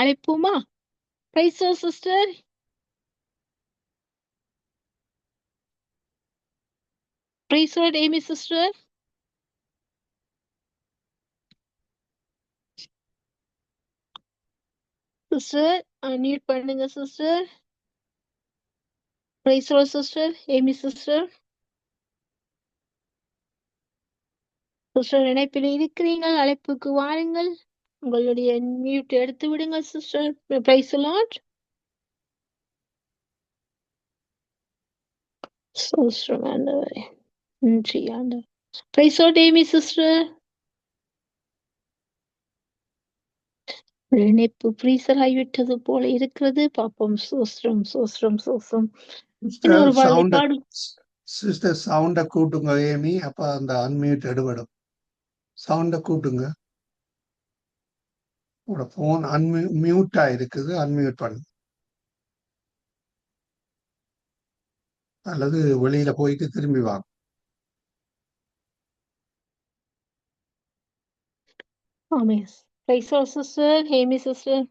அழைப்போமா? Praise Lord sister. Praise Lord Amy sister. Sister unmute பண்ணுங்க sister. Praise Lord sister Amy sister. Sister இணைப்பில் இருக்கிறீர்கள், அழைப்புக்கு வாருங்கள். உங்களுடைய மியூட் எடுத்து விடுங்க சிஸ்டர். Praise Lord. சிஸ்டர் ஆண்டவரே நன்றி ஆண்டவர். Praise Lord Amy sister. இணைப்பு ஃப்ரீசர் ஆகிவிட்டது போல இருக்கிறது. பாப்போம். சோஸ்ரம் சோஸ்ரம் சோஸ்ரம். இன்னொரு பாடலை பாடும் சிஸ்டர் சவுண்ட கூட்டுங்க ஏமி, அப்ப அந்த அன்மியூட் எடுபடும். சவுண்ட கூட்டுங்க. உங்களோட போன் மியூட்டா இருக்குது, அன்மியூட் பண்ணு. அல்லது வெளியில போயிட்டு திரும்பி வாங்க. Amen. Praise Lord sister Amy sister.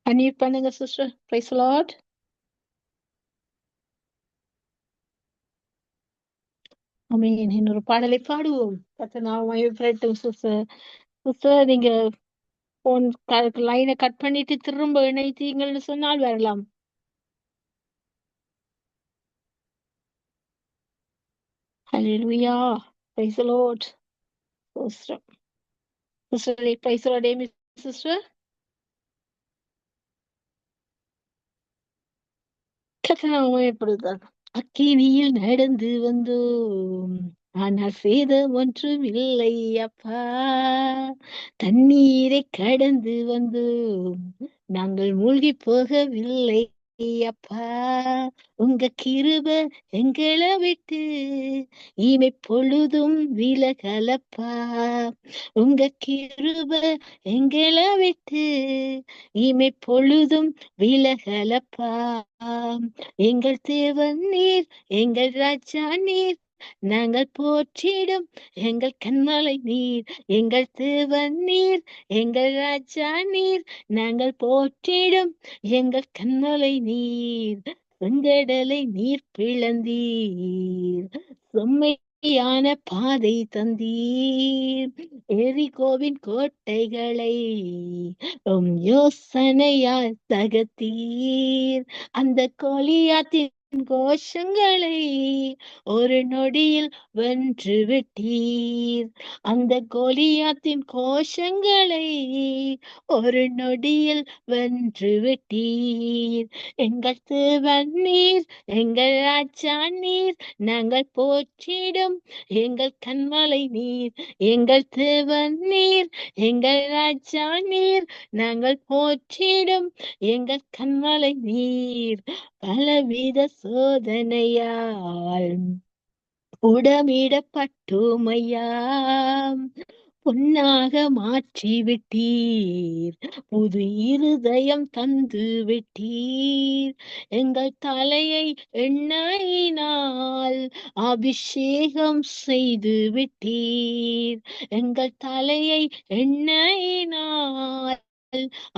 Unmute பண்ணுங்க சிஸ்டர். Praise Lord. ஆமென். இன்னொரு பாடலை பாடுவோம். கர்த்தர் நாமம் மகிமைப்படட்டும் சிஸ்டர். சிஸ்டர் நீங்க போன் லைனை கட் பண்ணிட்டு திரும்ப இணைத்தீங்கன்னு சொன்னால் வரலாம். Hallelujah. Praise Lord. Sister sister praise Lord Amy sister. கர்த்தர் நாமம் மகிமைப்படுத்தார். அக்கினியில் நடந்து வந்தோம், ஆனால் சேதம் ஒன்றும் இல்லை அப்பா. தண்ணீரை கடந்து வந்தோம், நாங்கள் மூழ்கி போகவில்லை அப்பா. உங்க கிருபை எங்களை விட்டு இமை பொழுதும் விலகலப்பா. உங்க கிருபை எங்களை விட்டு இமை பொழுதும் விலகலப்பா. எங்கள் தேவன் நீர், எங்கள் ராஜா நீர், நாங்கள் போற்றிடும் எங்கள் கண்மலை நீர். எங்கள் தேவன் நீர், எங்கள் ராஜா நீர், நாங்கள் போற்றிடும் எங்கள் கண்மலை நீர். செங்கடலை நீர் பிளந்தீர், செம்மையான பாதை தந்தீர். எரிகோவின் கோட்டைகளை யோசனையால் தகத்தீர். அந்த கோலியாத்தின் கோஷங்களை ஒரு நொடியில் வென்று விட்டீர். அந்த கோலியாத்தின் கோஷங்களை ஒரு நொடியில் வென்று விட்டீர். எங்கள் தேவன் நீர், எங்கள் ராஜா நீர், நாங்கள் போற்றிடும் எங்கள் கண்மலை நீர். எங்கள் தேவன் நீர், எங்கள் ராஜா நீர், நாங்கள் போற்றிடும் எங்கள் கண்மலை நீர். பலவித சோதனையால் உடமிடப்பட்டோமையா, பொன்னாக மாற்றி விட்டீர், புது இருதயம் தந்து விட்டீர். எங்கள் தலையை எண்ணெயினால் அபிஷேகம் செய்து விட்டீர். எங்கள் தலையை எண்ணெயினால்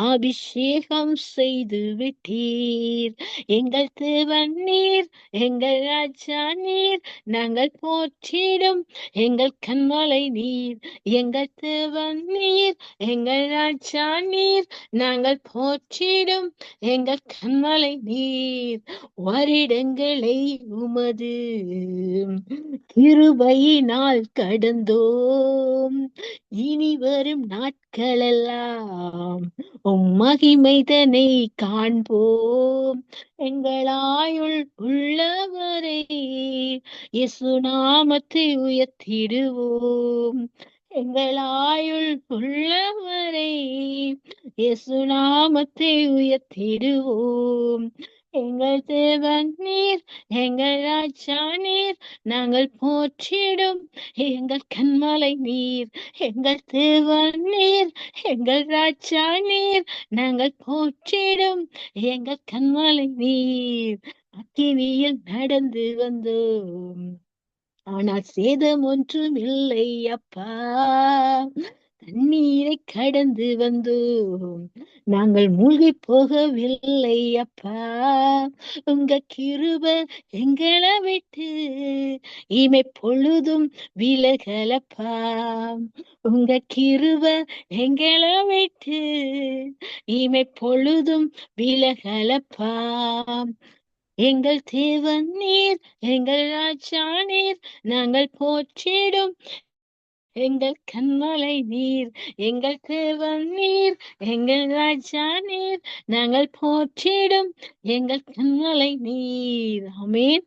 அபிஷேகம் செய்து விட்டீர். எங்கள் தேவன் நீர், எங்கள் ராஜா நீர், நாங்கள் போற்றிடும் எங்கள் கண்மலை நீர். எங்கள் தேவன் நீர், எங்கள் ராஜா நீர், நாங்கள் போற்றிடும் எங்கள் கண்மலை நீர். வருடங்களை உமது கிருபையினால் கடந்தோம், இனி வரும் நாட்களெல்லாம் மகிமைதனை காண்போம். எங்களாயுள் உள்ளவரை இயேசு நாமத்தை உயர்த்திடுவோம். எங்களாயுள் உள்ளவரை இயேசு நாமத்தை உயர்த்திடுவோம். எங்கள் தேவன் நீர், எங்கள் ராஜா நீர், நாங்கள் போற்றிடும் எங்கள் கண்மலை நீர். எங்கள் தேவன் நீர், எங்கள் ராஜா நீர், நாங்கள் போற்றிடும் எங்கள் கண்மலை நீர். அக்கினியில் நடந்து வந்தோம், ஆனால் சேதம் ஒன்றும் இல்லை அப்பா. நீரை கடந்து வந்தோம், நாங்கள் மூழ்கி போகவில்லை அப்பா. உங்க கிருபை எங்களை விட்டு இமை பொழுதும் விலகலப்பா. உங்க கிருபை எங்களை விட்டு இமை பொழுதும் விலகலப்பா. எங்கள் தேவன் நீர், எங்கள் ராஜா நீர், நாங்கள் போற்றிடும் எங்கள் கண்மலை நீர். எங்கள் தேவன் நீர், எங்கள் ராஜா நீர், நாங்கள் போற்றிடும் எங்கள் கண்மலை நீர். ஆமென்.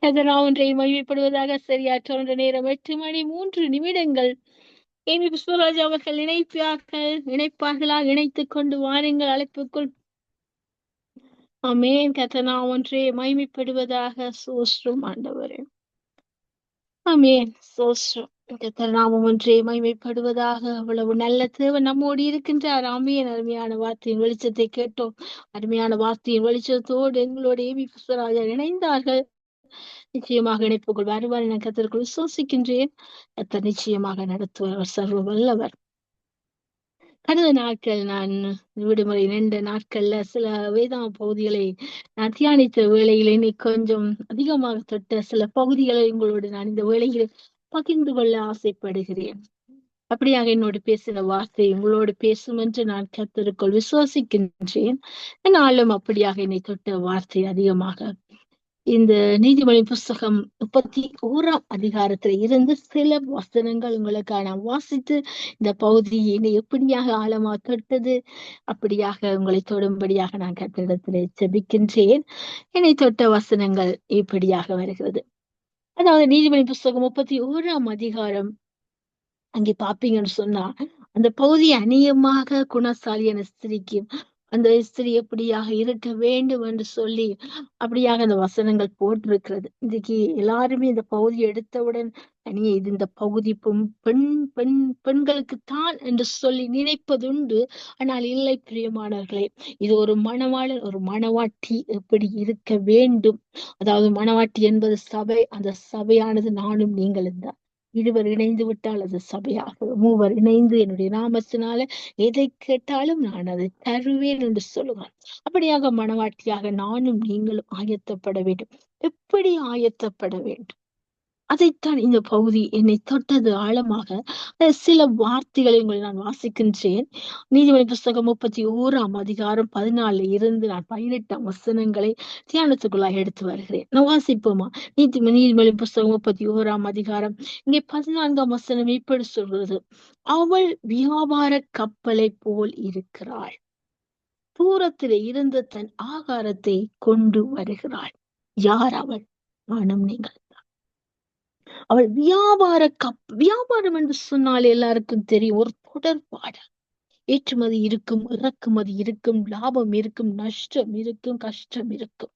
கர்த்தர் ஒன்றை மகிமைப்படுவதாக. சரியாற்ற நேரம் 8:03. ஏமி புஷ்பராஜ் அவர்கள் இணைப்பார்களாக இணைத்துக் கொண்டு வாருங்கள் அழைப்புக்குள். ஆமென். கர்த்தர் ஒன்றே மகிமைப்படுவதாக. சோஸ்திரம் ஆண்டவரே. ஆமென். சோஸ்திரம். கர்த்தர் நாமம் ஒன்றே மகிமைப்படுவதாக. அவ்வளவு நல்ல தேவன் நம்மோடு இருக்கின்றார். ஆமென். அருமையான வார்த்தையின் வெளிச்சத்தை கேட்டோம். அருமையான வார்த்தையின் வெளிச்சத்தோடு எங்களோட ஏமி புஷ்பராஜா இணைந்தார்கள். நிச்சயமாக இணைப்புக்குள் வருவார் என கர்த்தருக்குள் விசுவாசிக்கின்றேன். கர்த்தர் நிச்சயமாக நடத்துவார். சர்வ வல்லவர். கடந்த நாட்கள் நான் விடுமுறை 2 நாட்கள்ல சில வேதாம பகுதிகளை நான் தியானித்த வேளையில் இன்னைக்கு கொஞ்சம் அதிகமாக தொட்ட சில பகுதிகளை உங்களோடு நான் இந்த வேளையில் பகிர்ந்து கொள்ள ஆசைப்படுகிறேன். அப்படியாக என்னோடு பேசின வார்த்தை உங்களோடு பேசும் என்று நான் கர்த்தருக்குள் விசுவாசிக்கின்றேன். நாளும் அப்படியாக என்னை தொட்ட வார்த்தை அதிகமாக இந்த நீதிமொழி புஸ்தகம் 31ஆம் அதிகாரத்துல இருந்து சில வசனங்கள் உங்களுக்காக நான் வாசித்து இந்த பகுதியை என்னை எப்படியாக ஆழமா தொட்டது அப்படியாக உங்களை தொடும்படியாக நான் கர்த்தரிடத்திலே ஜெபிக்கின்றேன். என்னை தொட்ட வசனங்கள் இப்படியாக வருகிறது. அதாவது நீதிமொழி புஸ்தகம் 31ஆம் அதிகாரம் அங்கே பாப்பீங்கன்னு சொன்னா அந்த பகுதி அநேகமாக குணசாலியான ஸ்திரீக்கு அந்த ஸ்திரீ எப்படியாக இருக்க வேண்டும் என்று சொல்லி அப்படியாக அந்த வசனங்கள் போட்டிருக்கிறது. இன்றைக்கு எல்லாருமே இந்த பகுதி எடுத்தவுடன் இது இந்த பகுதி பெண்களுக்குத்தான் என்று சொல்லி நினைப்பதுண்டு. ஆனால் இல்லை பிரியமானவர்களே, இது ஒரு மணவாளன் ஒரு மணவாட்டி எப்படி இருக்க வேண்டும். அதாவது மணவாட்டி என்பது சபை. அந்த சபையானது நானும் நீங்களும் தான். இருவர் இணைந்து விட்டால் அது சபையாக, மூவர் இணைந்து என்னுடைய நாமத்தினால எதை கேட்டாலும் நான் அதை தருவேன் என்று சொல்லுவார். அப்படியாக மணவாட்டியாக நானும் நீங்களும் ஆயத்தப்பட வேண்டும். எப்படி ஆயத்தப்பட வேண்டும் அதைத்தான் இந்த பகுதி என்னை தொட்டது ஆழமாக. சில வார்த்தைகளை உங்களை நான் வாசிக்கின்றேன். நீதிமொழி புஸ்தகம் 31ஆம் அதிகாரம் 14 இருந்து நான் 18 வசனங்களை தியானத்துக்குள்ளாக எடுத்து வருகிறேன். நான் வாசிப்போமா? நீதிமொழி புஸ்தகம் 31ஆம் அதிகாரம் இங்கே 14ஆம் வசனம் இப்படி சொல்கிறது. அவள் வியாபார கப்பலை போல் இருக்கிறாள், தூரத்திலே இருந்து தன் ஆகாரத்தை கொண்டு வருகிறாள். யார் அவள்? நானும் நீங்கள். அவள் வியாபாரம் என்று சொன்னால் எல்லாருக்கும் தெரியும், ஒரு தொடர்பாடு. ஏற்றுமதி இருக்கும், இறக்குமதி இருக்கும், லாபம் இருக்கும், நஷ்டம் இருக்கும், கஷ்டம் இருக்கும்.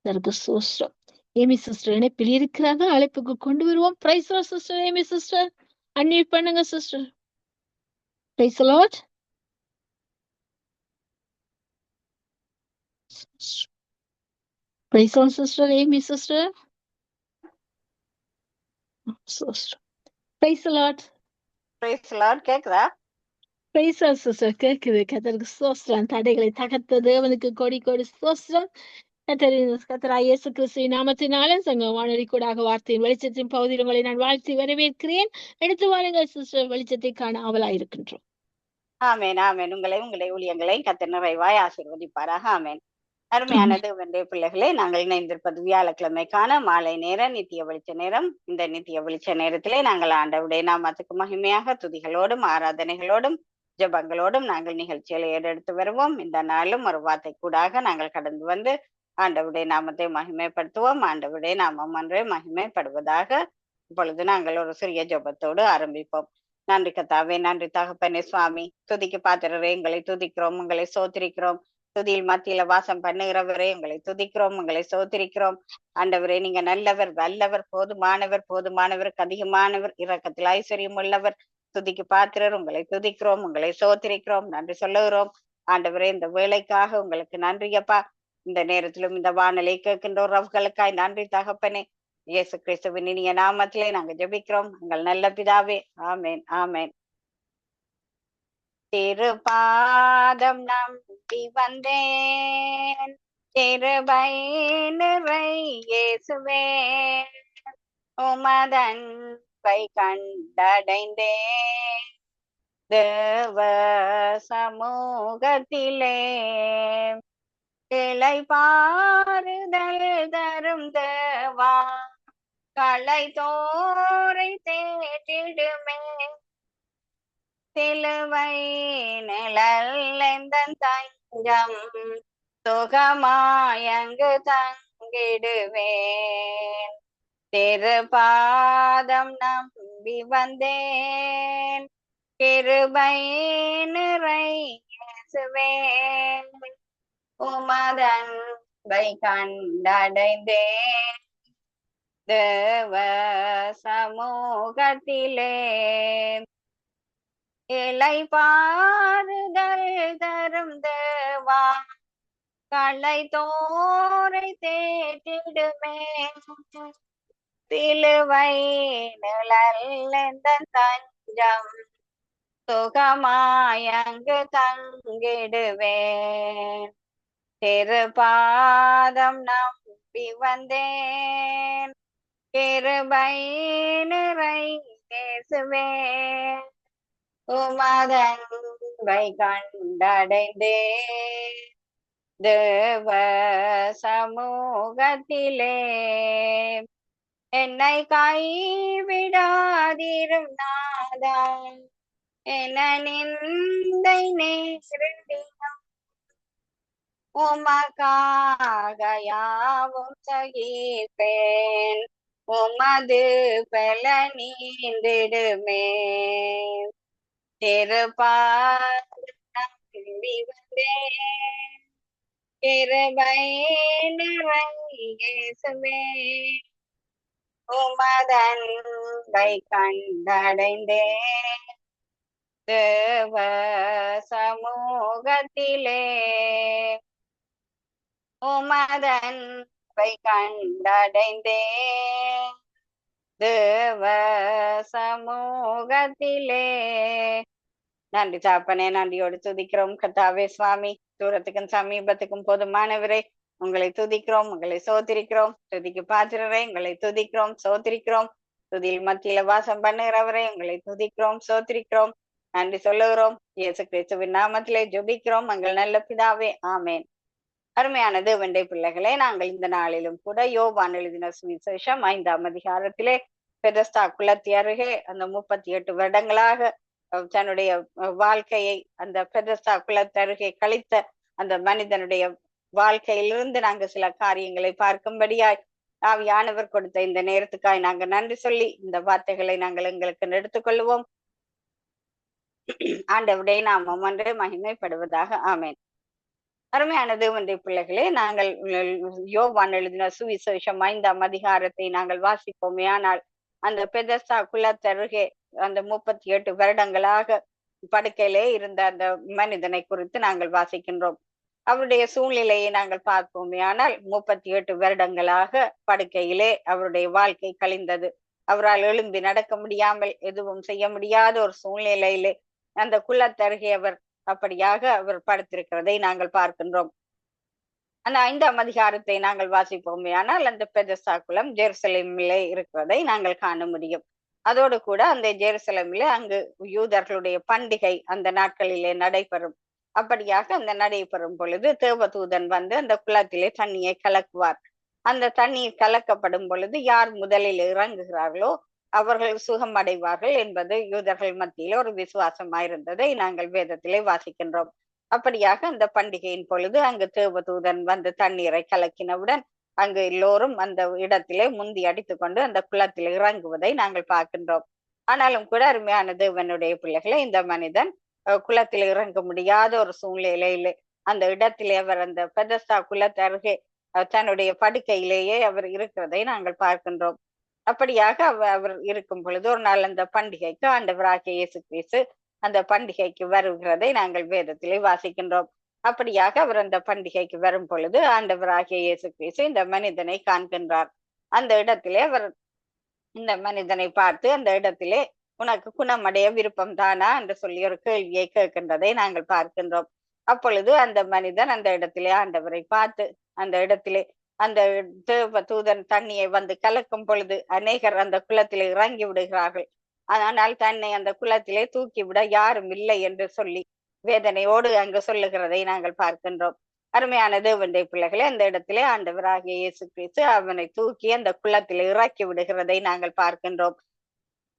அதற்கு சோஸ்டம். ஏமி சிஸ்டர் இணைப்பில் இருக்கிறார்கள். அழைப்புக்கு கொண்டு வருவோம். Praise sister. Amy sister unmute பண்ணுங்க sister. Praise Lord. Praise Lord sister. Amy sister. Praise Lord. Praise Lord. கேக்குதா? Praise Lord sister. கேக்குது. கர்த்தருக்கு ஸ்தோத்திரம். தடைகளை தகர்த்த தேவனுக்கு கோடி கோடி ஸ்தோத்திரம். கர்த்தராகிய இயேசு கிறிஸ்துவின் நாமத்தினாலே சங்க வானொலி கூடாக வார்த்தையின் வெளிச்சத்தின் பகுதியில் உங்களை நான் வாழ்த்தி வரவேற்கிறேன். எடுத்து வாருங்கள் சிஸ்டர், வெளிச்சத்தை காண ஆவலாயிருக்கின்றோம். ஆமேன் ஆமேன். உங்களை ஊழியங்களை கர்த்தர் நிறைவாய் ஆசீர்வதிப்பாராக. ஆமேன். அருமையான தேவனுடைய பிள்ளைகளே, நாங்கள் இணைந்திருப்பது வியாழக்கிழமைக்கான மாலை நேரம், நித்திய வெளிச்ச நேரம். இந்த நித்திய வெளிச்ச நேரத்திலே நாங்கள் ஆண்டவருடைய நாமத்துக்கு மகிமையாக துதிகளோடும் ஆராதனைகளோடும் ஜெபங்களோடும் நாங்கள் நிகழ்ச்சிகளை ஏறெடுத்து வருவோம். இந்த நாளும் ஒரு வார்த்தை கூடாக நாங்கள் கடந்து வந்து ஆண்டவருடைய நாமத்தை மகிமைப்படுத்துவோம். ஆண்டவருடைய நாமம் ஒன்றே மகிமைப்படுவதாக. இப்பொழுது நாங்கள் ஒரு சிறிய ஜெபத்தோடு ஆரம்பிப்போம். நன்றி கர்த்தாவே, நன்றி தகப்பனே சுவாமி. துதிக்கு பாத்திரரே, எங்களை துதிக்கிறோம், உங்களை சோத்திரிக்கிறோம். துதியில் மத்தியில வாசம் பண்ணுகிறவரே, உங்களை துதிக்கிறோம், உங்களை சோத்திரிக்கிறோம். ஆண்டவரே, நீங்க நல்லவர், வல்லவர், போதுமானவருக்கு அதிகமானவர், இரக்கத்தில் ஐஸ்வர்யம் உள்ளவர். துதிக்கு பாத்திரர், உங்களை துதிக்கிறோம், உங்களை சோத்திரிக்கிறோம், நன்றி சொல்லுகிறோம். ஆண்டவரே, இந்த வேலைக்காக உங்களுக்கு நன்றியப்பா. இந்த நேரத்திலும் இந்த வானலை கேட்கின்ற உறவுகளுக்காய் நன்றி தகப்பனே. இயேசு கிறிஸ்துவின் இனிய நாமத்திலே நாங்க ஜெபிக்கிறோம், உங்கள் நல்ல பிதாவே. ஆமேன் ஆமேன். திருப்பாதம் நம்பி வந்தேன், கிருபை நிறை இயேசுவே, உமதன்பை கண்டடைந்தேன், தேவ சமூகத்திலே இளைப்பாறுதல் தரும் தேவா, களை தோரை தேற்றிடுமே, சிலுவை நிழலெந்தன் தஞ்சம், சுகமாயங்கு தங்கிடுவேன், திருப்பாதம் நம்பி வந்தேன், கிருபை நிறை இயேசுவே, உமதன்பை கண்டடைந்தேன், தேவ சமூகத்திலே இளைப்பாறுதல் தரும் தேவா, களை தோரை தேற்றிடுமே, சிலுவை நிழலெந்தன் தஞ்சம், சுகமாயங்கு தங்கிடுவேன், திருப்பாதம் நம்பி வந்தேன், கிருபை நிறை இயேசுவே, உமதன்பை கண்டடைந்தேன், தேவ சமூகத்திலே என்னை கைவிடாதிரும் நாதா, என நிந்தை நேரிடும், உமக்காக யாவும் சகிப்பேன், உமது பல நீந்திடுமே, திருப்பாதம் நம்பி வந்தேன், கிருபை நிறை இயேசுவே, உமதன்பை கண்டடைந்தேன், தேவ சமூகத்திலே உமதன்பை கண்டடைந்தேன், தேவ சமூகத்திலே. நன்றி தாப்பனே, நன்றியோடு துதிக்கிறோம் கர்த்தாவே சுவாமி. தூரத்துக்கும் சமீபத்துக்கும் போதுமானவரே, உங்களை துதிக்கிறோம், உங்களை சோத்திரிக்கிறோம். துதிக்கு பாத்திரரே, உங்களை துதிக்கிறோம், சோத்திரிக்கிறோம். துதியில் மத்தியில வாசம் பண்ணுகிறவரே, உங்களை துதிக்கிறோம், சோத்திரிக்கிறோம், நன்றி சொல்லுகிறோம். இயேசு கிறிஸ்துவின் நாமத்திலே ஜெபிக்கிறோம் எங்கள் நல்ல பிதாவே, ஆமேன். அருமையான தேவனுடைய பிள்ளைகளே, நாங்கள் இந்த நாளிலும் கூட யோவான் எழுதின சுவிசேஷம் 5ஆம் அதிகாரத்திலே பெதஸ்தா குளத்தி அருகே அந்த 38 வருடங்களாக தன்னுடைய வாழ்க்கையை அந்த பெதஸ்தா குளத்து அருகே கழித்த அந்த மனிதனுடைய வாழ்க்கையிலிருந்து நாங்கள் சில காரியங்களை பார்க்கும்படியாய் ஆவியானவர் கொடுத்த இந்த நேரத்துக்காய் நாங்கள் நன்றி சொல்லி இந்த வார்த்தைகளை நாங்கள் எங்களுக்கு எடுத்துக்கொள்வோம். ஆண்டவருடைய நாமம் ஒன்றே மகிமைப்படுவதாக, ஆமேன். அருமையான தேவனுடைய பிள்ளைகளே, நாங்கள் யோவான் எழுதின சுவிசேஷம் 5ஆம் அதிகாரத்தை நாங்கள் வாசிப்போமே. ஆனால் அந்த பெதஸ்தா குளத்தருகே அந்த 38 வருடங்களாக படுக்கையிலே இருந்த அந்த மனிதனை குறித்து நாங்கள் வாசிக்கின்றோம். அவருடைய சூழ்நிலையை நாங்கள் பார்ப்போமே. ஆனால் 38 வருடங்களாக படுக்கையிலே அவருடைய வாழ்க்கை கழிந்தது. அவரால் எழும்பி நடக்க முடியாமல் எதுவும் செய்ய முடியாத ஒரு சூழ்நிலையிலே அந்த குளத்தருகே அப்படியாக அவர் படுத்திருக்கிறதை நாங்கள் பார்க்கின்றோம். அந்த 5ஆம் அதிகாரத்தை நாங்கள் வாசிப்போமே. ஆனால் அந்த பெதஸ்தா குளம் ஜெருசலேமிலே இருக்கிறதை நாங்கள் காண முடியும். அதோடு கூட அந்த ஜெருசலேமிலே அங்கு யூதர்களுடைய பண்டிகை அந்த நாட்களிலே நடைபெறும். அப்படியாக அந்த நடைபெறும் பொழுது தேவதூதன் வந்து அந்த குளத்திலே தண்ணியை கலக்குவார். அந்த தண்ணீர் கலக்கப்படும் பொழுது யார் முதலில் இறங்குகிறார்களோ அவர்கள் சுகம் அடைவார்கள் என்பது யூதர்கள் மத்தியில ஒரு விசுவாசமாயிருந்ததை நாங்கள் வேதத்திலே வாசிக்கின்றோம். அப்படியாக அந்த பண்டிகையின் பொழுது அங்கு தேவதூதன் வந்து தண்ணீரை கலக்கினவுடன் அங்கு எல்லோரும் அந்த இடத்திலே முந்தி அடித்து கொண்டு அந்த குளத்தில் இறங்குவதை நாங்கள் பார்க்கின்றோம். ஆனாலும் கூட அருமையான தேவனுடைய பிள்ளைகளை, இந்த மனிதன் குளத்தில் இறங்க முடியாத ஒரு சூழ்நிலையிலே அந்த இடத்திலே அவர் அந்த பெதஸ்தா குளத்து அருகே தன்னுடைய படுக்கையிலேயே அவர் இருக்கிறதை நாங்கள் பார்க்கின்றோம். அப்படியாக அவர் இருக்கும் பொழுது ஒரு நாள் அந்த பண்டிகைக்கு ஆண்டவராகிய இயேசு கிறிஸ்து அந்த பண்டிகைக்கு வருகிறதை நாங்கள் வேதத்திலே வாசிக்கின்றோம். அப்படியாக அவர் அந்த பண்டிகைக்கு வரும் பொழுது ஆண்டவராகிய இயேசு கிறிஸ்து இந்த மனிதனை காண்கின்றார். அந்த இடத்திலே அவர் இந்த மனிதனை பார்த்து அந்த இடத்திலே உனக்கு குணமடைய விருப்பம் தானா என்று சொல்லி ஒரு கேள்வியை கேட்கின்றதை நாங்கள் பார்க்கின்றோம். அப்பொழுது அந்த மனிதன் அந்த இடத்திலே ஆண்டவரை பார்த்து அந்த இடத்திலே அந்த தேவ தூதன் தண்ணியை வந்து கலக்கும் பொழுது அநேகர் அந்த குளத்திலே இறங்கி விடுகிறார்கள். ஆனால் தன்னை அந்த குளத்திலே தூக்கிவிட யாரும் இல்லை என்று சொல்லி வேதனையோடு அங்கு சொல்லுகிறதை நாங்கள் பார்க்கின்றோம். அருமையான தேவனுடைய பிள்ளைகளே, அந்த இடத்திலே ஆண்டவராகிய இயேசு கிறிஸ்து அவனை தூக்கி அந்த குளத்திலே இறக்கி விடுகிறதை நாங்கள் பார்க்கின்றோம்.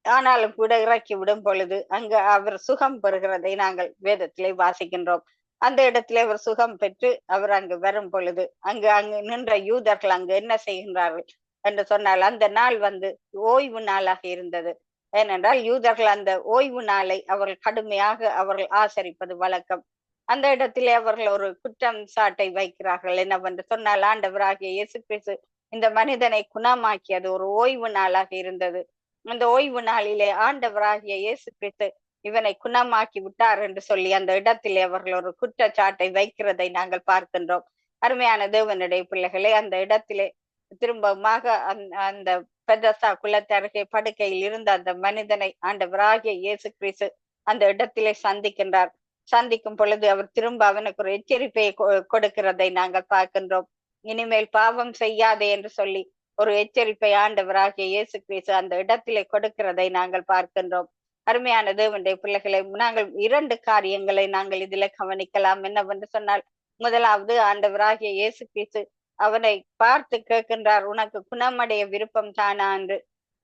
ஆனாலும் கூட இறக்கி விடும் பொழுது அங்கு அவர் சுகம் பெறுகிறதை நாங்கள் வேதத்திலே வாசிக்கின்றோம். அந்த இடத்திலே அவர் சுகம் பெற்று அவர் அங்கு வரும் பொழுது அங்கு நின்ற யூதர்கள் அங்கு என்ன செய்கின்றார்கள் என்று சொன்னால், அந்த நாள் வந்து ஓய்வு நாளாக இருந்தது. ஏனென்றால் யூதர்கள் அந்த ஓய்வு நாளை அவர்கள் கடுமையாக அவர்கள் ஆசரிப்பது வழக்கம். அந்த இடத்திலே அவர்கள் ஒரு குற்றம் சாட்டை வைக்கிறார்கள். என்னவென்று சொன்னால், ஆண்டவராகிய இயேசு கிறிஸ்து இந்த மனிதனை குணமாக்கியது ஒரு ஓய்வு நாளாக இருந்தது. அந்த ஓய்வு நாளிலே ஆண்டவராகிய இயேசு கிறிஸ்து இவனை குணமாக்கி விட்டார் என்று சொல்லி அந்த இடத்திலே அவர்கள் ஒரு குற்றச்சாட்டை வைக்கிறதை நாங்கள் பார்க்கின்றோம். அருமையான தேவனுடைய பிள்ளைகளே, அந்த இடத்திலே திரும்பமாக அந்த பெதஸ்தா குளத்தருகே படுக்கையில் இருந்த அந்த மனிதனை ஆண்டவராகிய இயேசு கிறிஸ்து அந்த இடத்திலே சந்திக்கின்றார். சந்திக்கும் பொழுது அவர் திரும்ப அவனுக்கு ஒரு எச்சரிப்பையை கொடுக்கிறதை நாங்கள் பார்க்கின்றோம். இனிமேல் பாவம் செய்யாதே என்று சொல்லி ஒரு எச்சரிப்பை ஆண்டவராகிய இயேசு கிறிஸ்து அந்த இடத்திலே கொடுக்கிறதை நாங்கள் பார்க்கின்றோம். அருமையான தேவனுடைய பிள்ளைகளை, நாங்கள் 2 காரியங்களை நாங்கள் இதுல கவனிக்கலாம். என்னவென்று சொன்னால், முதலாவது ஆண்டவராகிய இயேசு கிறிஸ்து அவனை பார்த்து கேட்கின்றார், உனக்கு குணமடைய விருப்பம் தானா என்று.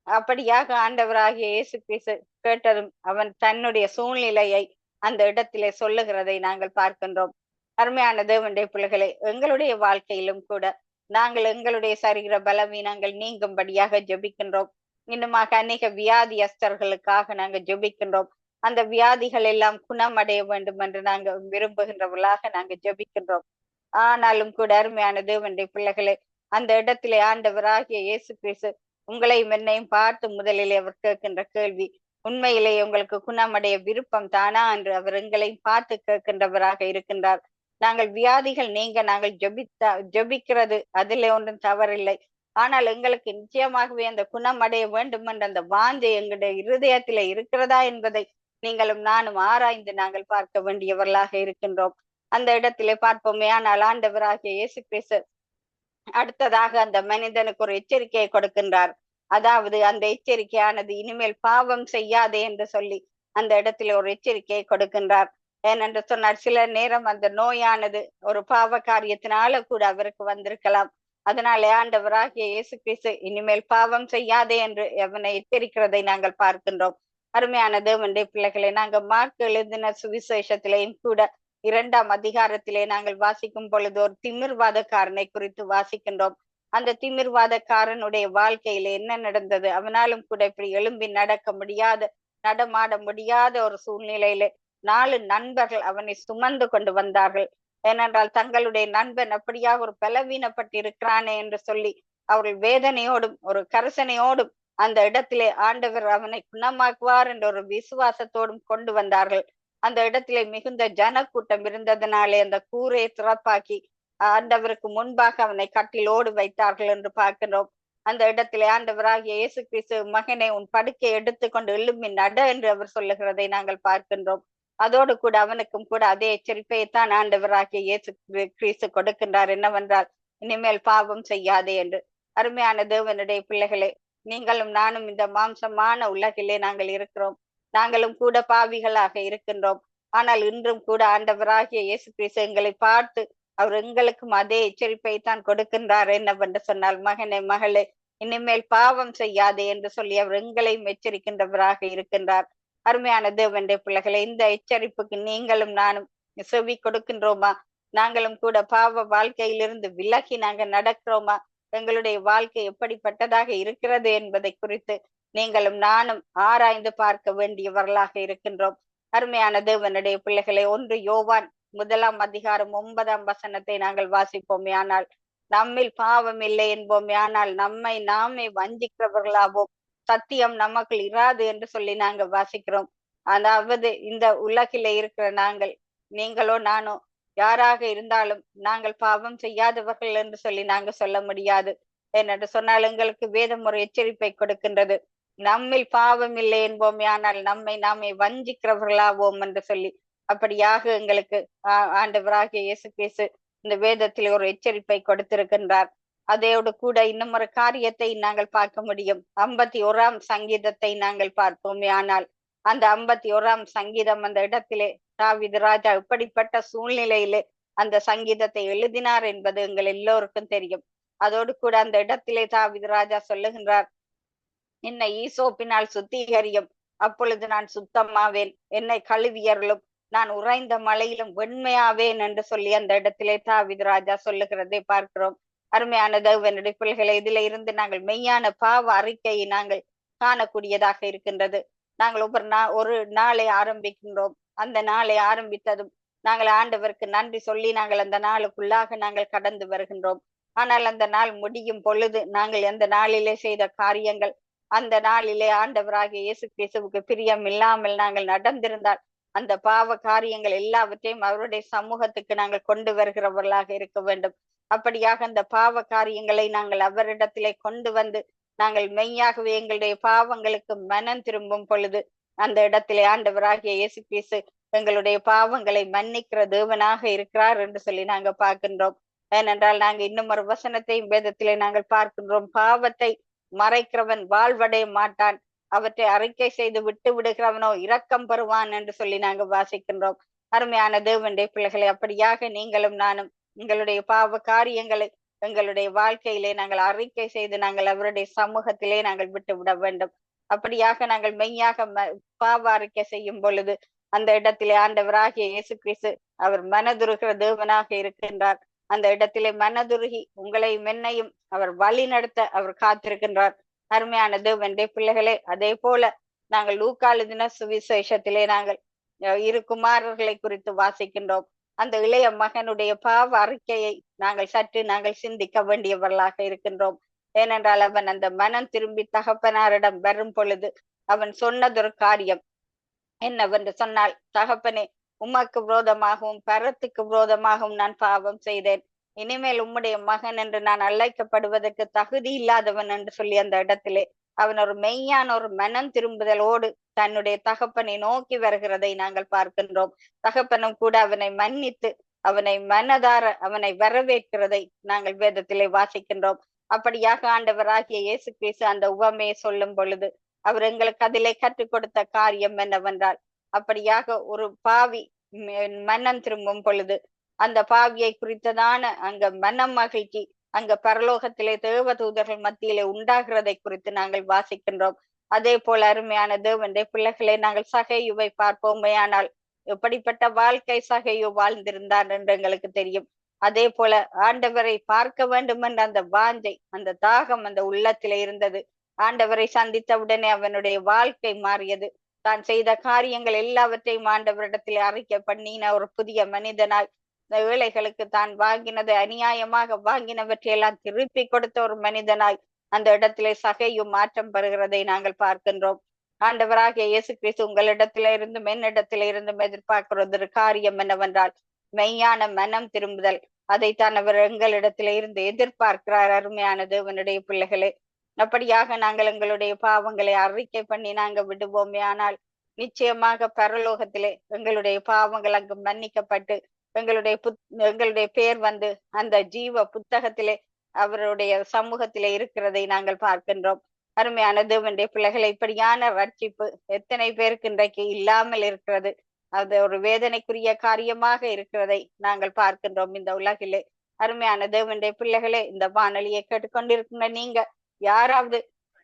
அப்படியாக ஆண்டவராகிய இயேசு கிறிஸ்து கேட்டதும் அவன் தன்னுடைய சூழ்நிலையை அந்த இடத்திலே சொல்லுகிறதை நாங்கள் பார்க்கின்றோம். அருமையான தேவனுடைய பிள்ளைகளை, எங்களுடைய வாழ்க்கையிலும் கூட நாங்கள் எங்களுடைய சரீர பலவீனங்கள் நீங்கும்படியாக ஜெபிக்கின்றோம். இன்னுமாக அநேக வியாதியஸ்தர்களுக்காக நாங்கள் ஜெபிக்கின்றோம். அந்த வியாதிகள் எல்லாம் குணமடைய வேண்டும் என்று நாங்கள் விரும்புகின்றவர்களாக நாங்கள் ஜெபிக்கின்றோம். ஆனாலும் கூட அருமையான தேவனுடைய பிள்ளைகளே, அந்த இடத்திலே ஆண்டவராகிய இயேசு கிறிஸ்து உங்களையும் என்னையும் பார்த்து முதலிலே அவர் கேட்கின்ற கேள்வி, உண்மையிலேயே உங்களுக்கு குணமடைய விருப்பம் தானா என்று அவர் எங்களையும் பார்த்து கேட்கின்றவராக இருக்கின்றார். நாங்கள் வியாதிகள் நீங்க நாங்கள் ஜெபிக்கிறது அதிலே ஒன்றும் தவறில்லை. ஆனால் எங்களுக்கு நிச்சயமாகவே அந்த குணமடைய வேண்டும் என்ற அந்த வாஞ்சை எங்களுடைய இருதயத்திலே இருக்கிறதா என்பதை நீங்களும் நானும் ஆராய்ந்து நாங்கள் பார்க்க வேண்டியவர்களாக இருக்கின்றோம். அந்த இடத்திலே பார்ப்போமே. ஆனால் ஆண்டவராகிய இயேசு கிறிஸ்து அடுத்ததாக அந்த மனிதனுக்கு ஒரு எச்சரிக்கையை கொடுக்கின்றார். அதாவது அந்த எச்சரிக்கையானது இனிமேல் பாவம் செய்யாதே என்று சொல்லி அந்த இடத்திலே ஒரு எச்சரிக்கையை கொடுக்கின்றார். ஏனென்று சொன்னார், சில நேரம் அந்த நோயானது ஒரு பாவ காரியத்தினால கூட அவருக்கு வந்திருக்கலாம். அதனாலே ஆண்டவராகிய இயேசு கிறிஸ்து இனிமேல் பாவம் செய்யாதே என்று அவனை எச்சரிக்கிறதை நாங்கள் பார்க்கின்றோம். அருமையான தேவனுடைய பிள்ளைகளை, நாங்கள் மார்க் எழுதின சுவிசேஷத்திலேயும் கூட 2ஆம் அதிகாரத்திலே நாங்கள் வாசிக்கும் பொழுது ஒரு திமிர்வாதக்காரனை குறித்து வாசிக்கின்றோம். அந்த திமிர்வாதக்காரனுடைய வாழ்க்கையில என்ன நடந்தது? அவனாலும் கூட இப்படி எழும்பி நடமாட முடியாத ஒரு சூழ்நிலையிலே 4 நண்பர்கள் அவனை சுமந்து கொண்டு வந்தார்கள். ஏனென்றால் தங்களுடைய நண்பன் அப்படியாக ஒரு பலவீனப்பட்டு இருக்கிறானே என்று சொல்லி அவர்கள் வேதனையோடும் ஒரு கரிசனையோடும் அந்த இடத்திலே ஆண்டவர் அவனை குணமாக்குவார் என்ற ஒரு விசுவாசத்தோடும் கொண்டு வந்தார்கள். அந்த இடத்திலே மிகுந்த ஜனக்கூட்டம் இருந்ததனாலே அந்த கூரையை திறப்பாக்கி ஆண்டவருக்கு முன்பாக அவனை கட்டிலோடு வைத்தார்கள் என்று பார்க்கிறோம். அந்த இடத்திலே ஆண்டவராகிய இயேசு கிறிஸ்து, மகனை உன் படுக்கை எடுத்துக்கொண்டு எழும்பி நட என்று அவர் சொல்லுகிறதை நாங்கள் பார்க்கின்றோம். அதோடு கூட அவனுக்கும் கூட அதே எச்சரிப்பையைத்தான் ஆண்டவராகிய இயேசு கிறிஸ்து கொடுக்கின்றார். என்னவென்றால், இனிமேல் பாவம் செய்யாதே என்று. அருமையான தேவனுடைய பிள்ளைகளே, நீங்களும் நானும் இந்த மாம்சமான உலகிலே நாங்கள் இருக்கிறோம். நாங்களும் கூட பாவிகளாக இருக்கின்றோம். ஆனால் இன்றும் கூட ஆண்டவராகிய இயேசு கிறிஸ்து எங்களை பார்த்து அவர் எங்களுக்கும் அதே எச்சரிப்பை தான் கொடுக்கின்றார். என்னவென்று சொன்னால், மகனே மகளே, இனிமேல் பாவம் செய்யாதே என்று சொல்லி அவர் எங்களையும் எச்சரிக்கின்றவராக இருக்கின்றார். அருமையான தேவனுடைய பிள்ளைகளை, இந்த எச்சரிப்புக்கு நீங்களும் நானும் செவி கொடுக்கின்றோமா? நாங்களும் கூட பாவ வாழ்க்கையிலிருந்து விலகி நாங்கள் நடக்கிறோமா? எங்களுடைய வாழ்க்கை எப்படிப்பட்டதாக இருக்கிறது என்பதை குறித்து நீங்களும் நானும் ஆராய்ந்து பார்க்க வேண்டியவர்களாக இருக்கின்றோம். அருமையான தேவனுடைய பிள்ளைகளை, 1 யோவான் 1ஆம் அதிகாரம் 9ஆம் வசனத்தை நாங்கள் வாசிப்போமே. ஆனால் நம்மில் பாவம் இல்லை என்போமே, ஆனால் நம்மை நாமே வஞ்சிக்கிறவர்களாவோம், சத்தியம் நமக்குள் இராது என்று சொல்லி நாங்க வாசிக்கிறோம். அதாவது இந்த உலகில இருக்கிற நாங்கள், நீங்களோ நானோ, யாராக இருந்தாலும் நாங்கள் பாவம் செய்யாதவர்கள் என்று சொல்லி நாங்க சொல்ல முடியாது. ஏனென்று சொன்னால், எங்களுக்கு வேதம் ஒரு எச்சரிப்பை கொடுக்கின்றது. நம்மில் பாவம் இல்லை என்போமே, ஆனால் நம்மை நாமே வஞ்சிக்கிறவர்களாவோம் என்று சொல்லி அப்படியாக எங்களுக்கு ஆண்டவராகிய இயேசு கிறிஸ்து இந்த வேதத்தில் ஒரு எச்சரிப்பை கொடுத்திருக்கின்றார். அதோடு கூட இன்னும் ஒரு காரியத்தை நாங்கள் பார்க்க முடியும். 51ஆம் சங்கீதத்தை நாங்கள் பார்ப்போமே, ஆனால் அந்த 51ஆம் சங்கீதம் அந்த இடத்திலே தாவீது ராஜா இப்படிப்பட்ட சூழ்நிலையிலே அந்த சங்கீதத்தை எழுதினார் என்பது எங்கள் எல்லோருக்கும் தெரியும். அதோடு கூட அந்த இடத்திலே தாவீது ராஜா சொல்லுகின்றார், என்னை ஈசோப்பினால் சுத்திகரியும், அப்பொழுது நான் சுத்தமாவேன், என்னை கழுவியர்களும், நான் உறைந்த மலையிலும் வெண்மையாவேன் என்று சொல்லி அந்த இடத்திலே தாவீது ராஜா சொல்லுகிறதை பார்க்கிறோம். அருமையான தேவனுடைய பிள்ளைகளை, இதில இருந்து நாங்கள் மெய்யான பாவ அறிக்கையை நாங்கள் காணக்கூடியதாக இருக்கின்றது. நாங்கள் ஒரு நாளை ஆரம்பிக்கின்றோம். அந்த நாளை ஆரம்பித்ததும் நாங்கள் ஆண்டவருக்கு நன்றி சொல்லி நாங்கள் அந்த நாளுக்குள்ளாக நாங்கள் கடந்து வருகின்றோம். ஆனால் அந்த நாள் முடியும் பொழுது நாங்கள் அந்த நாளிலே செய்த காரியங்கள், அந்த நாளிலே ஆண்டவராகிய இயேசு கிறிஸ்துவுக்கு பிரியம் இல்லாமல் நாங்கள் நடந்திருந்தால் அந்த பாவ காரியங்கள் எல்லாவற்றையும் அவருடைய சமூகத்துக்கு நாங்கள் கொண்டு வருகிறவர்களாக இருக்க வேண்டும். அப்படியாக அந்த பாவ காரியங்களை நாங்கள் அவரிடத்திலே கொண்டு வந்து நாங்கள் மெய்யாகவே எங்களுடைய பாவங்களுக்கு மனம் திரும்பும் பொழுது அந்த இடத்திலே ஆண்டவராகிய இயேசு கிறிஸ்து எங்களுடைய பாவங்களை மன்னிக்கிற தேவனாக இருக்கிறார் என்று சொல்லி நாங்க பார்க்கின்றோம். ஏனென்றால் நாங்க இன்னும் ஒரு வசனத்தையும் வேதத்திலே நாங்கள் பார்க்கின்றோம், பாவத்தை மறைக்கிறவன் வாழ்வடைய மாட்டான், அவற்றை அறிக்கை செய்து விட்டு விடுகிறவனோ இரக்கம் பெறுவான் என்று சொல்லி நாங்கள் வாசிக்கின்றோம். அருமையான தேவனுடைய பிள்ளைகளை, அப்படியாக நீங்களும் நானும் எங்களுடைய பாவ காரியங்களை எங்களுடைய வாழ்க்கையிலே நாங்கள் அறிக்கை செய்து நாங்கள் அவருடைய சமூகத்திலே நாங்கள் விட்டு விட வேண்டும். அப்படியாக நாங்கள் மெய்யாக பாவ அறிக்கை செய்யும் பொழுது அந்த இடத்திலே ஆண்டவராகிய இயேசு கிறிஸ்து அவர் மனதுருகிற தேவனாக இருக்கின்றார். அந்த இடத்திலே மனதுருகி உங்களையும் என்னையும் அவர் வழி நடத்த அவர் காத்திருக்கின்றார். அருமையான தேவனுடைய பிள்ளைகளே, அதே போல நாங்கள் லூக்கா எழுதின சுவிசேஷத்திலே நாங்கள் இரு குமாரர்களை குறித்து வாசிக்கின்றோம். அந்த இளைய மகனுடைய பாவ அறிக்கையை நாங்கள் சிந்திக்க வேண்டியவர்களாக இருக்கின்றோம். ஏனென்றால் அவன் அந்த மனம் திரும்பி தகப்பனாரிடம் வரும் பொழுது அவன் சொன்னதொரு காரியம் என்னவென்று சொன்னால், தகப்பனே, உமக்கு விரோதமாகவும் பரத்துக்கு விரோதமாகவும் நான் பாவம் செய்தேன், இனிமேல் உம்முடைய மகன் என்று நான் அழைக்கப்படுவதற்கு தகுதி இல்லாதவன் என்று சொல்லி அந்த இடத்திலே அவன் ஒரு மெய்யான ஒரு மனம் திரும்புதலோடு தன்னுடைய தகப்பனை நோக்கி வருகிறதை நாங்கள் பார்க்கின்றோம். தகப்பனும் கூட அவனை மன்னித்து அவனை மனதார அவனை வரவேற்கிறதை நாங்கள் வேதத்திலே வாசிக்கின்றோம். அப்படியாக ஆண்டவராகிய இயேசு கிறிஸ்து அந்த உவமையை சொல்லும் பொழுது அவர் எங்களுக்கு அதிலே கற்றுக் கொடுத்த காரியம் என்னவென்றால், அப்படியாக ஒரு பாவி மனம் திரும்பும் பொழுது அந்த பாவியை குறித்ததான அங்க மனம் மகிழ்ச்சி அங்க பரலோகத்திலே தேவதூதர்கள் மத்தியிலே உண்டாகிறதை குறித்து நாங்கள் வாசிக்கின்றோம். அதே போல அருமையான தேவனுடைய பிள்ளைகளை, நாங்கள் சகையுவை பார்ப்போமையானால் எப்படிப்பட்ட வாழ்க்கை சகையு வாழ்ந்திருந்தார் என்று எங்களுக்கு தெரியும். அதே போல ஆண்டவரை பார்க்க வேண்டும் என்ற அந்த வாஞ்சை, அந்த தாகம் அந்த உள்ளத்திலே இருந்தது. ஆண்டவரை சந்தித்த உடனே அவனுடைய வாழ்க்கை மாறியது. தான் செய்த காரியங்கள் எல்லாவற்றையும் ஆண்டவரிடத்திலே அறிக்கை பண்ணின ஒரு புதிய மனிதனாய், ஏழைகளுக்கு தான் வாங்கினது அநியாயமாக வாங்கினவற்றையெல்லாம் திருப்பி கொடுத்த ஒரு மனிதனாய் அந்த இடத்திலே சகையும் மாற்றம் பெறுகிறதை நாங்கள் பார்க்கின்றோம். ஆண்டவராகிய இயேசு கிறிஸ்து உங்களிடத்தில இருந்தும் என்னிடத்தில இருந்தும் எதிர்பார்க்கிறது ஒரு காரியம் என்னவென்றால் மெய்யான மனம் திரும்புதல். அதைத்தான் அவர் எங்களிடத்தில இருந்து எதிர்பார்க்கிறார். அருமையான தேவனுடைய பிள்ளைகளே, அப்படியாக நாங்கள் எங்களுடைய பாவங்களை அறிக்கை பண்ணி நாங்க விடுவோமே, ஆனால் நிச்சயமாக பரலோகத்திலே எங்களுடைய பாவங்கள் அங்கு மன்னிக்கப்பட்டு எங்களுடைய பேர் வந்து அந்த ஜீவ புத்தகத்திலே அவருடைய சமூகத்திலே இருக்கிறதை நாங்கள் பார்க்கின்றோம். அருமையான தேவனுடைய பிள்ளைகளை, இப்படியான ரட்சிப்பு எத்தனை பேருக்கு இன்றைக்கு இல்லாமல் இருக்கிறது. அது ஒரு வேதனைக்குரிய காரியமாக இருக்கிறதை நாங்கள் பார்க்கின்றோம் இந்த உலகிலே. அருமையான தேவனுடைய பிள்ளைகளே, இந்த வானொலியை கேட்டுக்கொண்டிருக்கின்ற நீங்க யாராவது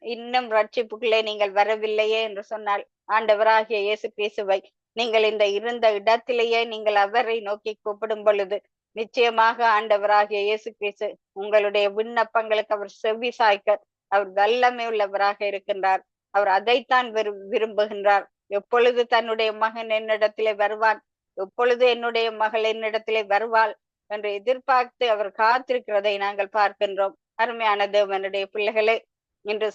இன்னும் ரட்சிப்புக்குள்ளே நீங்கள் வரவில்லையே என்று சொன்னால், ஆண்டவராகிய இயேசு கிறிஸ்துவை நீங்கள் இந்த இருந்த இடத்திலேயே நீங்கள் அவரை நோக்கி கூப்பிடும் பொழுது நிச்சயமாக ஆண்டவராகிய இயேசு கிறிஸ்து உங்களுடைய விண்ணப்பங்களுக்கு அவர் செவி சாய்க்க அவர் வல்லமை உள்ளவராக இருக்கின்றார். அவர் அதைத்தான் விரும்புகின்றார். எப்பொழுது தன்னுடைய மகன் என்னிடத்திலே வருவான், எப்பொழுது என்னுடைய மகள் என்னிடத்திலே வருவாள் என்று எதிர்பார்த்து அவர் காத்திருக்கிறதை நாங்கள் பார்க்கின்றோம். அருமையான தேவனுடைய பிள்ளைகளே, இன்று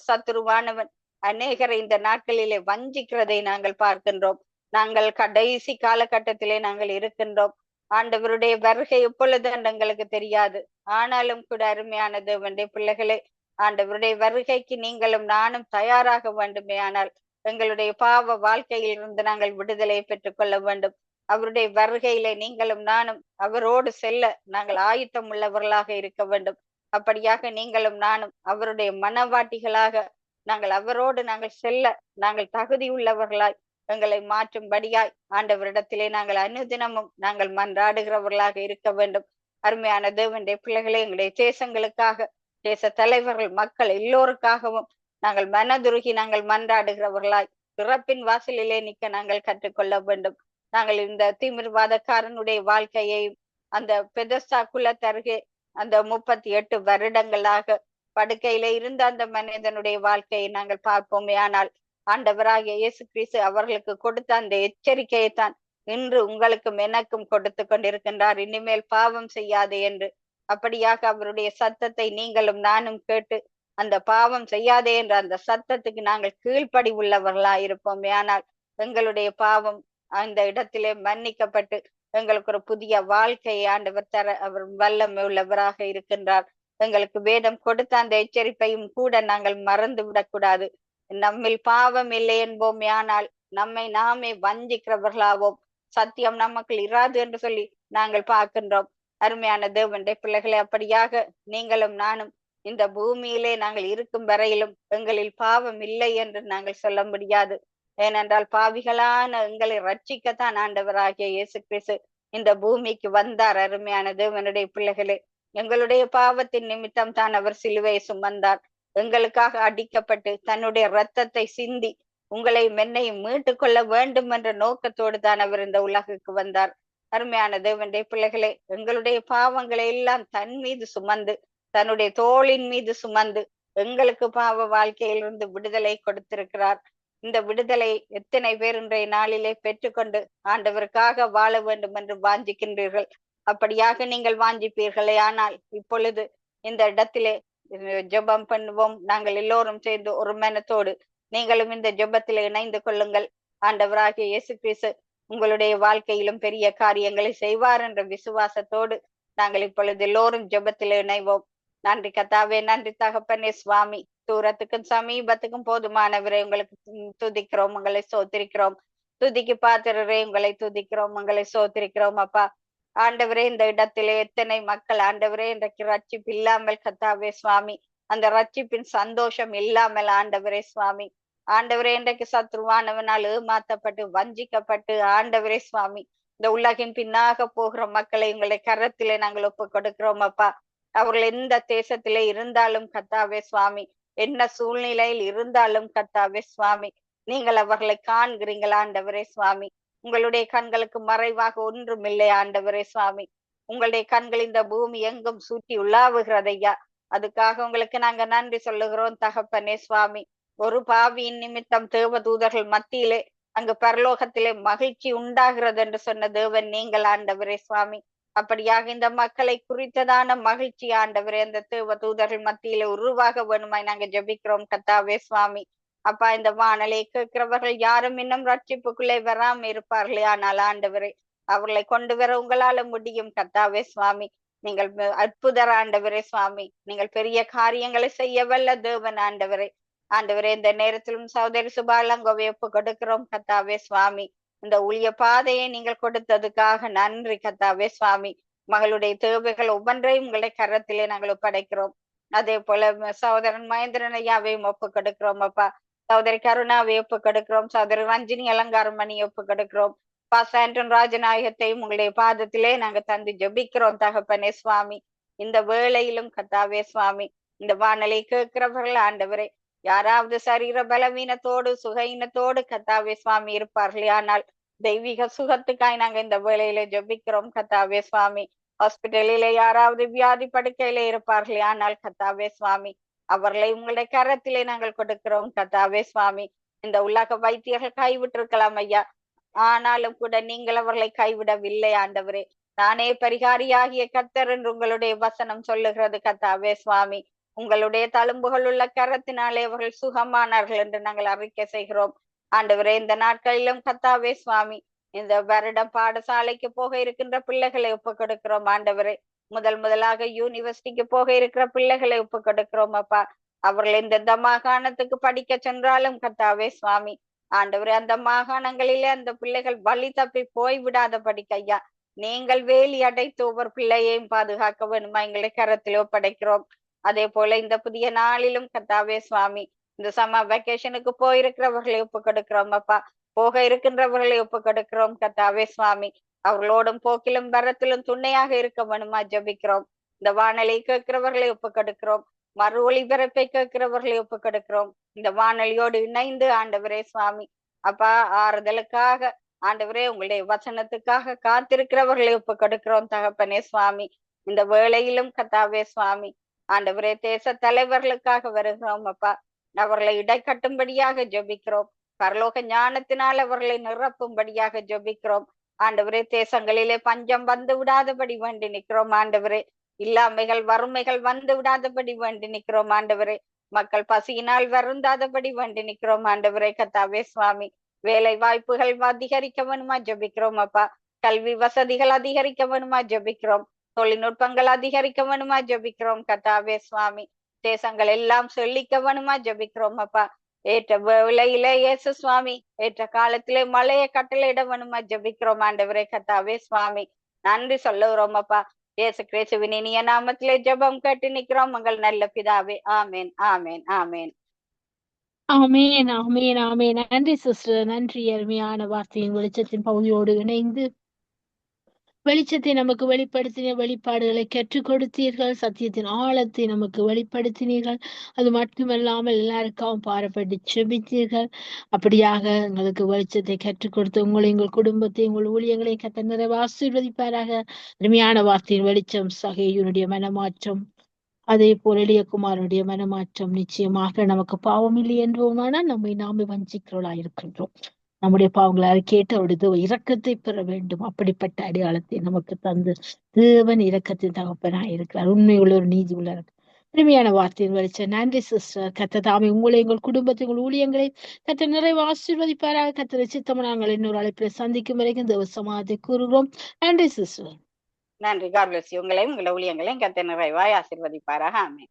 சத்துருவானவன் அநேகரை இந்த நாட்களிலே வஞ்சிக்கிறதை நாங்கள் பார்க்கின்றோம். நாங்கள் கடைசி காலகட்டத்திலே நாங்கள் இருக்கின்றோம். ஆண்டவருடைய வருகை எப்பொழுது என்று எங்களுக்கு தெரியாது. ஆனாலும் கூட அருமையான தேவனுடைய பிள்ளைகளே, ஆண்டவருடைய வருகைக்கு நீங்களும் நானும் தயாராக வேண்டுமே. ஆனால் எங்களுடைய பாவ வாழ்க்கையில் இருந்து நாங்கள் விடுதலை பெற்றுக் கொள்ள வேண்டும். அவருடைய வருகையிலே நீங்களும் நானும் அவரோடு செல்ல நாங்கள் ஆயத்தம் உள்ளவர்களாக இருக்க வேண்டும். அப்படியாக நீங்களும் நானும் அவருடைய மனவாட்டிகளாக நாங்கள் அவரோடு நாங்கள் செல்ல நாங்கள் தகுதி உள்ளவர்களாய் எங்களை மாற்றும்படியாய் ஆண்டவரிடத்திலே நாங்கள் அனுதினமும் நாங்கள் மன்றாடுகிறவர்களாக இருக்க வேண்டும். அருமையான தேவனுடைய பிள்ளைகளே, எங்களுடைய தேசங்களுக்காக, தேச தலைவர்கள், மக்கள் எல்லோருக்காகவும் நாங்கள் மனதுருகி நாங்கள் மன்றாடுகிறவர்களாய் பிறப்பின் வாசலிலே நிற்க நாங்கள் கற்றுக்கொள்ள வேண்டும். நாங்கள் இந்த தீவிரவாதக்காரனுடைய வாழ்க்கையையும் அந்த பெதஸ்தா குலத்தருகே அந்த 38 வருடங்களாக படுக்கையில இருந்த அந்த மனிதனுடைய வாழ்க்கையை நாங்கள் பார்ப்போமே. ஆனால் ஆண்டவராகிய இயேசு கிறிஸ்து அவர்களுக்கு கொடுத்த அந்த எச்சரிக்கையை தான் இன்று உங்களுக்கும் எனக்கும் கொடுத்து கொண்டிருக்கின்றார். இனிமேல் பாவம் செய்யாதே என்று. அப்படியாக அவருடைய சத்தத்தை நீங்களும் நானும் கேட்டு அந்த பாவம் செய்யாதே என்ற அந்த சத்தத்துக்கு நாங்கள் கீழ்ப்படி உள்ளவர்களா இருப்போமே. ஆனால் எங்களுடைய பாவம் அந்த இடத்திலே மன்னிக்கப்பட்டு எங்களுக்கு ஒரு புதிய வாழ்க்கையை ஆண்டவர் தர அவர் வல்லமை உள்ளவராக இருக்கின்றார். எங்களுக்கு வேதம் கொடுத்த அந்த எச்சரிப்பையும் கூட நாங்கள் மறந்து விடக்கூடாது. நம்மில் பாவம் இல்லை என்போமே, ஆனால் நம்மை நாமே வஞ்சிக்கிறவர்களாவோம். சத்தியம் நமக்குள் இராது என்று சொல்லி நாங்கள் பார்க்கின்றோம். அருமையான தேவனுடைய பிள்ளைகளை, அப்படியாக நீங்களும் நானும் இந்த பூமியிலே நாங்கள் இருக்கும் வரையிலும் எங்களில் பாவம் இல்லை என்று நாங்கள் சொல்ல முடியாது. ஏனென்றால் பாவிகளான எங்களை ரட்சிக்கத்தான் ஆண்டவராகிய இயேசு கிறிஸ்து இந்த பூமிக்கு வந்தார். அருமையான தேவனுடைய பிள்ளைகளே, எங்களுடைய பாவத்தின் நிமித்தம் தான் அவர் சிலுவையை சுமந்தார். எங்களுக்காக அடிக்கப்பட்டு தன்னுடைய இரத்தத்தை சிந்தி உங்களை மென்னையும் மீட்டு கொள்ள வேண்டும் என்ற நோக்கத்தோடு தான் அவர் இந்த உலகுக்கு வந்தார். அருமையான தேவனுடைய பிள்ளைகளே, எங்களுடைய பாவங்களை எல்லாம் தன் மீது சுமந்து, தன்னுடைய தோளின் மீது சுமந்து எங்களுக்கு பாவ வாழ்க்கையிலிருந்து விடுதலை கொடுத்திருக்கிறார். இந்த விடுதலை எத்தனை பேர் இன்றைய நாளிலே பெற்றுக்கொண்டு ஆண்டவருக்காக வாழ வேண்டும் என்று வாஞ்சிக்கின்றீர்கள்? அப்படியாக நீங்கள் வாஞ்சிப்பீர்களே. ஆனால் இப்பொழுது இந்த இடத்திலே ஜெபம் பண்ணுவோம். நாங்கள் எல்லோரும் சேர்ந்து ஒரு மனத்தோடு நீங்களும் இந்த ஜெபத்திலே இணைந்து கொள்ளுங்கள். ஆண்டவராகிய இயேசு கிறிஸ்து உங்களுடைய வாழ்க்கையிலும் பெரிய காரியங்களை செய்வார் என்ற விசுவாசத்தோடு நாங்கள் இப்பொழுது எல்லோரும் ஜெபத்திலே இணைவோம். நன்றி கர்த்தாவே, நன்றி தகப்பனே. சுவாமி, தூரத்துக்கும் சமீபத்துக்கும் போதுமானவரை உங்களுக்கு துதிக்கிறோம், உங்களை சோத்திரிக்கிறோம். துதிக்கு பாத்திரரே, உங்களை துதிக்கிறோம், உங்களை சோத்திரிக்கிறோம். அப்பா ஆண்டவரே, இந்த இடத்திலே எத்தனை மக்கள் ஆண்டவரே இன்றைக்கு ரட்சிப்பு இல்லாமல் கர்த்தாவே சுவாமி, அந்த ரட்சிப்பின் சந்தோஷம் இல்லாமல் ஆண்டவரே சுவாமி, ஆண்டவரே இன்றைக்கு சத்ருவானவனால் ஏமாத்தப்பட்டு வஞ்சிக்கப்பட்டு ஆண்டவரே சுவாமி இந்த உலகின் பின்னாக போகிற மக்களை உங்களுடைய கரத்திலே நாங்கள் ஒப்பு கொடுக்கிறோம். அப்பா, அவர்கள் எந்த தேசத்திலே இருந்தாலும் கர்த்தாவே சுவாமி, என்ன சூழ்நிலையில் இருந்தாலும் கர்த்தாவே சுவாமி, நீங்கள் அவர்களை காண்கிறீங்களா ஆண்டவரே சுவாமி? உங்களுடைய கண்களுக்கு மறைவாக ஒன்றும் இல்லை ஆண்டவரே சுவாமி. உங்களுடைய கண்கள் இந்த பூமி எங்கும் சுற்றி உலாவுகிறதையா. அதுக்காக உங்களுக்கு நாங்க நன்றி சொல்லுகிறோம் தகப்பனே சுவாமி. ஒரு பாவியின் நிமித்தம் தேவ தூதர்கள் மத்தியிலே அங்கு பரலோகத்திலே மகிழ்ச்சி உண்டாகிறது என்று சொன்ன தேவன் நீங்கள் ஆண்டவரே சுவாமி. அப்படியாக இந்த மக்களை குறித்ததான மகிழ்ச்சி ஆண்டவரே அந்த தேவ தூதர்கள் மத்தியிலே உருவாக வேணுமாய் நாங்க ஜெபிக்கிறோம் கர்த்தாவே சுவாமி. அப்பா, இந்த வானலை கேட்கிறவர்கள் யாரும் இன்னும் ரட்சிப்புக்குள்ளே வராம இருப்பார்களே. ஆனால் ஆண்டவரே, அவர்களை கொண்டு வர உங்களால முடியும் கர்த்தாவே சுவாமி. நீங்கள் அற்புதர் ஆண்டவரே சுவாமி. நீங்கள் பெரிய காரியங்களை செய்ய வல்ல தேவன் ஆண்டவரே. ஆண்டவரே, இந்த நேரத்திலும் சகோதரி சுபாலங்கோவை ஒப்பு கொடுக்கிறோம் கர்த்தாவே சுவாமி. இந்த ஊழிய பாதையை நீங்கள் கொடுத்ததுக்காக நன்றி கர்த்தாவே சுவாமி. மகளுடைய தேவைகள் ஒவ்வொன்றையும் உங்களை கரத்திலே நாங்கள் ஒப்படைக்கிறோம். அதே போல சகோதரன் மகேந்திரன் ஐயாவையும் ஒப்பு கொடுக்கிறோம். அப்பா, சகோதரி கருணாவை ஒப்பு கொடுக்கிறோம். சகோதரி ரஞ்சினி அலங்காரமணி ஒப்பு கொடுக்கிறோம். பாஸ்டர் ஆண்டன் ராஜநாயகத்தையும் உங்களுடைய பாதத்திலே நாங்க தந்து ஜெபிக்கிறோம் தகப்பனே சுவாமி. இந்த வேளையிலும் கர்த்தாவே சுவாமி, இந்த வானலை கேட்கிறவர்கள் ஆண்டவரே, யாராவது சரீர பலவீனத்தோடு சுகையினத்தோடு கர்த்தாவே சுவாமி இருப்பார்களே. ஆனால் தெய்வீக சுகத்துக்காய் நாங்க இந்த வேளையில ஜெபிக்கிறோம் கர்த்தாவே சுவாமி. ஹாஸ்பிட்டலிலே யாராவது வியாதி படுக்கையிலே இருப்பார்களே. ஆனால் கர்த்தாவே சுவாமி, அவர்களை உங்களுடைய கரத்திலே நாங்கள் கொடுக்கிறோம் கர்த்தாவே சுவாமி. இந்த உலக வைத்தியர்கள் கைவிட்டிருக்கலாம் ஐயா, ஆனாலும் கூட நீங்கள் அவர்களை கைவிடவில்லை ஆண்டவரே. நானே பரிகாரியாகிய கர்த்தர் என்று உங்களுடைய வசனம் சொல்லுகிறது கர்த்தாவே சுவாமி. உங்களுடைய தழும்புகள் உள்ள கரத்தினாலே அவர்கள் சுகமானார்கள் என்று நாங்கள் அறிக்கை செய்கிறோம் ஆண்டவரே. இந்த நாட்களிலும் கர்த்தாவே சுவாமி, இந்த வருடம் பாடசாலைக்கு போக இருக்கின்ற பிள்ளைகளை ஒப்பு கொடுக்கிறோம் ஆண்டவரே. முதலாக யூனிவர்சிட்டிக்கு போக இருக்கிற பிள்ளைகளை ஒப்பு கொடுக்கிறோம் அப்பா. அவர்கள் எந்தெந்த மாகாணத்துக்கு படிக்க சென்றாலும் கர்த்தாவே சுவாமி ஆண்டவரே அந்த மாகாணங்களிலே அந்த பிள்ளைகள் வழி தப்பி போய்விடாத படிக்க ஐயா நீங்கள் வேலி அடைத்து ஒவ்வொரு பிள்ளையையும் பாதுகாக்க வேணுமா எங்களை கரத்தில் ஒப்படைக்கிறோம். அதே போல இந்த புதிய நாளிலும் கர்த்தாவே சுவாமி இந்த சம்மர் வெக்கேஷனுக்கு போயிருக்கிறவர்களை ஒப்பு கொடுக்கிறோம் அப்பா. போக இருக்கின்றவர்களை ஒப்பு கொடுக்கிறோம் கர்த்தாவே சுவாமி. அவர்களோடும் போக்கிலும் வரத்திலும் துணையாக இருக்க வேணுமா ஜபிக்கிறோம். இந்த வானொலி கேட்கிறவர்களை ஒப்பு கொடுக்கிறோம். மறு ஒளிபரப்பை கேட்கிறவர்களை ஒப்பு கொடுக்கிறோம். இந்த வானொலியோடு இணைந்து ஆண்டவரே சுவாமி அப்பா ஆறுதலுக்காக ஆண்டவரே உங்களுடைய வசனத்துக்காக காத்திருக்கிறவர்களை ஒப்பு கொடுக்கிறோம் தகப்பனே சுவாமி. இந்த வேளையிலும் கர்த்தாவே சுவாமி ஆண்டவரே தேச தலைவர்களுக்காக வருகிறோம் அப்பா. அவர்களை இடை கட்டும்படியாக ஜபிக்கிறோம். பரலோக ஞானத்தினால் அவர்களை நிரப்பும்படியாக ஜபிக்கிறோம். ஆண்டவரே தேசங்களிலே பஞ்சம் வந்து விடாதபடி வேண்டி நிற்கிறோம் ஆண்டவரே. இல்லாமைகள் வறுமைகள் வந்து விடாதபடி வேண்டி நிற்கிறோம் ஆண்டவரே. மக்கள் பசியினால் வருந்தாதபடி வேண்டி நிற்கிறோம் ஆண்டவரே கர்த்தாவே சுவாமி. வேலை வாய்ப்புகள் அதிகரிக்க வேணுமா ஜபிக்கிறோம் அப்பா. கல்வி வசதிகள் அதிகரிக்க வேணுமா ஜபிக்கிறோம். தொழில்நுட்பங்கள் அதிகரிக்க வேணுமா ஜபிக்கிறோம் கர்த்தாவே சுவாமி. தேசங்கள் எல்லாம் செழிக்க வேணுமா ஜபிக்கிறோம் அப்பா. ஏற்ற விலையிலே இயேசு சுவாமி ஏற்ற காலத்திலே மழையை கட்டளையிட வேணுமா ஜபிக்கிறோம் ஆண்டவரே கர்த்தாவே சுவாமி. நன்றி சொல்லுகிறோம் அப்பா. இயேசு கிறிஸ்துவின் இனிய நாமத்திலே ஜெபம் கேட்டு நிற்கிறோம் உங்கள் நல்ல பிதாவே. ஆமேன் ஆமேன் ஆமேன் ஆமேன் ஆமேன் ஆமேன். நன்றி சிஸ்டர், நன்றி. அருமையான வார்த்தையின் வெளிச்சத்தின் பகுதியோடு இணைந்து வெளிச்சத்தை நமக்கு வெளிப்படுத்தின வெளிப்பாடுகளை கற்றுக் கொடுத்தீர்கள். சத்தியத்தின் ஆழத்தை நமக்கு வெளிப்படுத்தினீர்கள். அது மட்டுமல்லாமல் எல்லாருக்காகவும் பாரப்பட்டு செபித்தீர்கள். அப்படியாக எங்களுக்கு வெளிச்சத்தை கற்றுக் கொடுத்து உங்களை எங்கள் குடும்பத்தை உங்கள் ஊழியங்களை கர்த்தர் நிறைவாக ஆசீர்வதிப்பாராக. அருமையான வார்த்தையின் வெளிச்சம் சகேயுனுடைய மனமாற்றம், அதே போல எளியகுமாரனுடைய மனமாற்றம் நிச்சயமாக நமக்கு பாவம் இல்லை என்றோமானால் நம்மை நாமே வஞ்சிக்கிறவர்களாக இருக்கின்றோம். நம்முடைய பாவங்களை அறிக்கையிட்டு அவருடைய இரக்கத்தை பெற வேண்டும். அப்படிப்பட்ட அடையாளத்தை நமக்கு தந்து தேவன் இரக்கத்தின் தகப்பனாய் இருக்கிறார். உண்மை உள்ள ஒரு நீதி உள்ள பெருமையான வார்த்தையின் வெளிச்சம். நன்றி சிஸ்டர். கர்த்தர் தாமே உங்களை எங்கள் குடும்பத்தை உங்கள் ஊழியங்களை கர்த்தர் நிறைவு ஆசீர்வதிப்பாராக. கர்த்தர் சித்தம் நாங்கள் இன்னொரு அழைப்பில் சந்திக்கும் வரைக்கும் தேவ சமாதத்தை கூறுகிறோம். நன்றி சிஸ்டர். நன்றி. God bless you. உங்களையும் உங்கள் ஊழியங்களையும் கர்த்தர் நிறைவாய் ஆசீர்வதிப்பாராக. ஆமென்.